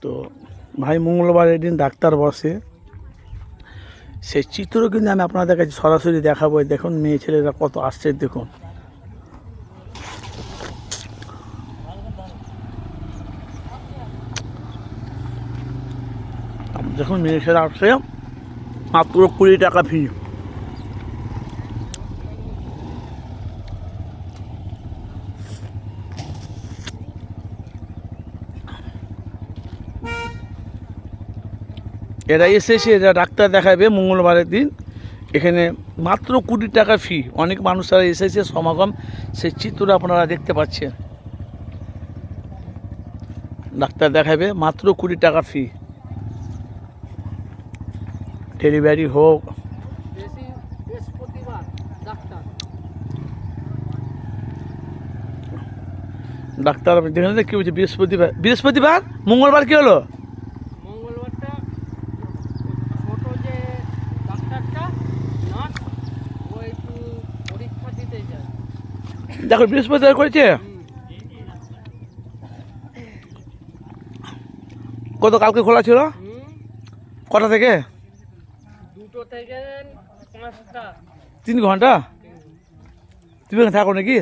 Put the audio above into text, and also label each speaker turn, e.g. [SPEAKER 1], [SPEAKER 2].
[SPEAKER 1] তো ভাই মঙ্গলবারের দিন ডাক্তার বসে, সেই চিত্র কিন্তু আমি আপনাদের কাছে সরাসরি দেখাবো। দেখুন মেয়ে ছেলেরা কত আসছে, দেখুন দেখুন মেয়ে ছেলে আসছে, মাত্র 20 টাকা ফি। এরা এসেছে, এরা ডাক্তার দেখাবে মঙ্গলবারের দিন। এখানে মাত্র 20 টাকা ফি। অনেক মানুষরা এসেছে, সমাগম, সেই চিত্র আপনারা দেখতে পাচ্ছেন। ডাক্তার দেখাবে মাত্র 20 টাকা ফি। ডেলিভারি হোক, ডাক্তার দেখেন কি বলছে, বৃহস্পতিবার মঙ্গলবার কি হলো? দেখো বৃহস্পতিবার করেছে কত, কালকে খোলা ছিল কটা থেকে?
[SPEAKER 2] 2টো থেকে 5টা।
[SPEAKER 1] 3 ঘন্টা। তুমি এখানে থাকো নাকি?